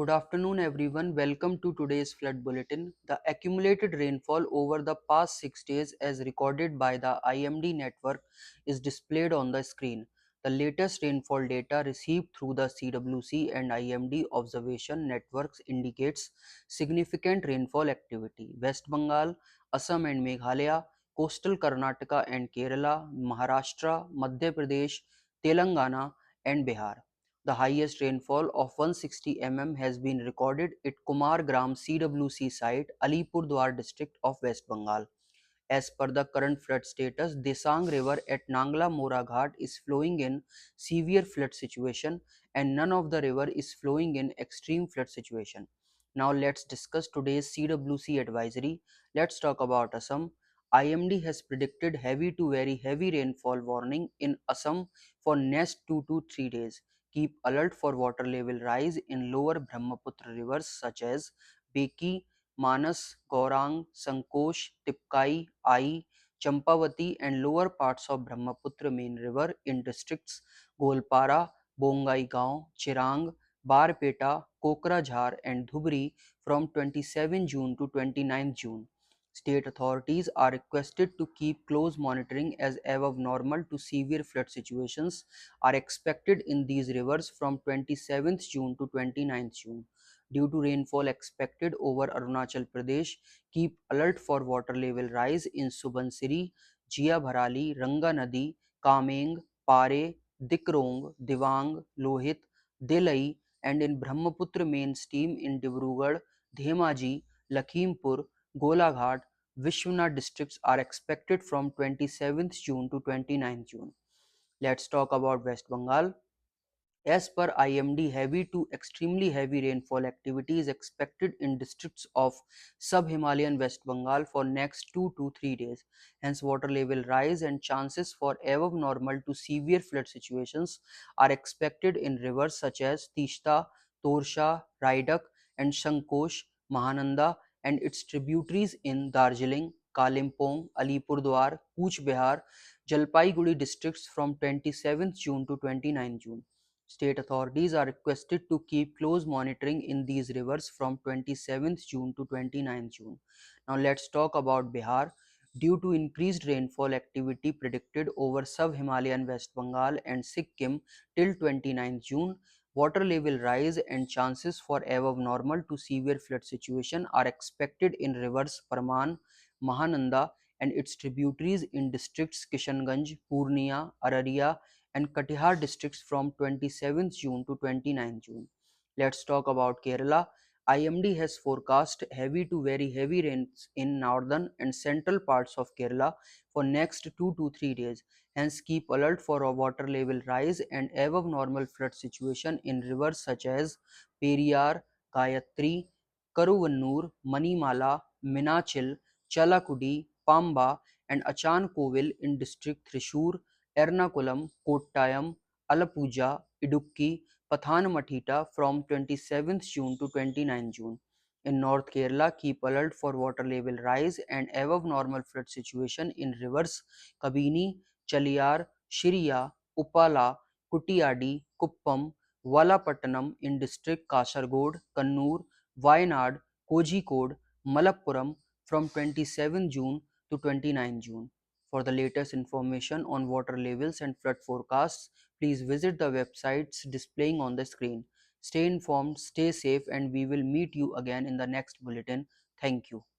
Good afternoon, everyone. Welcome to today's flood bulletin. The accumulated rainfall over the past 6 days, as recorded by the IMD network, is displayed on the screen. The latest rainfall data received through the CWC and IMD observation networks indicates significant rainfall activity. West Bengal, Assam and Meghalaya, coastal Karnataka and Kerala, Maharashtra, Madhya Pradesh, Telangana, and Bihar. The highest rainfall of 160 mm has been recorded at Kumar Gram CWC site, Alipurdwar district of West Bengal. As per the current flood status, Desang River at Nangla Mora Ghat is flowing in severe flood situation and none of the river is flowing in extreme flood situation. Now let's discuss today's CWC advisory. Let's talk about Assam. IMD has predicted heavy to very heavy rainfall warning in Assam for next 2 to 3 days. Keep alert for water level rise in lower Brahmaputra rivers such as Beki, Manas, Gaurang, Sankosh, Tipkai, Ai, Champavati and lower parts of Brahmaputra main river in districts Golpara, Bongaigaon, Chirang, Barpeta, Kokrajhar and Dhubri from 27 June to 29 June. State authorities are requested to keep close monitoring as above normal to severe flood situations are expected in these rivers from 27th June to 29th June. Due to rainfall expected over Arunachal Pradesh, keep alert for water level rise in Subansiri, Jia Bharali, Ranga Nadi, Kameng, Pare, Dikrong, Diwang, Lohit, Delai, and in Brahmaputra main stream in Dibrugarh, Dhemaji, Lakhimpur, Golaghat, Vishwanath districts are expected from 27th June to 29th June. Let's talk about West Bengal. As per IMD, heavy to extremely heavy rainfall activity is expected in districts of sub-Himalayan West Bengal for next 2 to 3 days. Hence, water level rise and chances for above normal to severe flood situations are expected in rivers such as Tishta, Torsha, Raidak, and Sankosh, Mahananda, and its tributaries in Darjeeling, Kalimpong, Alipurdwar, Cooch Behar, Jalpaiguri districts from 27th June to 29 June. State authorities are requested to keep close monitoring in these rivers from 27th June to 29th June. Now let's talk about Bihar. Due to increased rainfall activity predicted over sub-Himalayan West Bengal and Sikkim till 29th June, water level rise and chances for above normal to severe flood situation are expected in rivers Parman, Mahananda and its tributaries in districts Kishanganj, Purnia, Araria, and Katihar districts from 27th June to 29th June. Let's talk about Kerala. IMD has forecast heavy to very heavy rains in northern and central parts of Kerala for next 2 to 3 days. Hence keep alert for a water level rise and above normal flood situation in rivers such as Periyar, Gayatri, Karuvannur, Manimala, Minachil, Chalakudi, Pamba and Achan Kovil in district Thrissur, Ernakulam, Kottayam, Alappuzha, Idukki, Pathanamthitta from 27th June to 29th June. In North Kerala, keep alert for water level rise and above normal flood situation in rivers Kabini, Chaliyar, Shiriya, Uppala, Kutiyadi, Kuppam, Valapattanam in district Kasargod, Kannur, Wayanad, Kozhikode, Malappuram from 27 June to 29 June. For the latest information on water levels and flood forecasts, please visit the websites displaying on the screen. Stay informed, stay safe, and we will meet you again in the next bulletin. Thank you.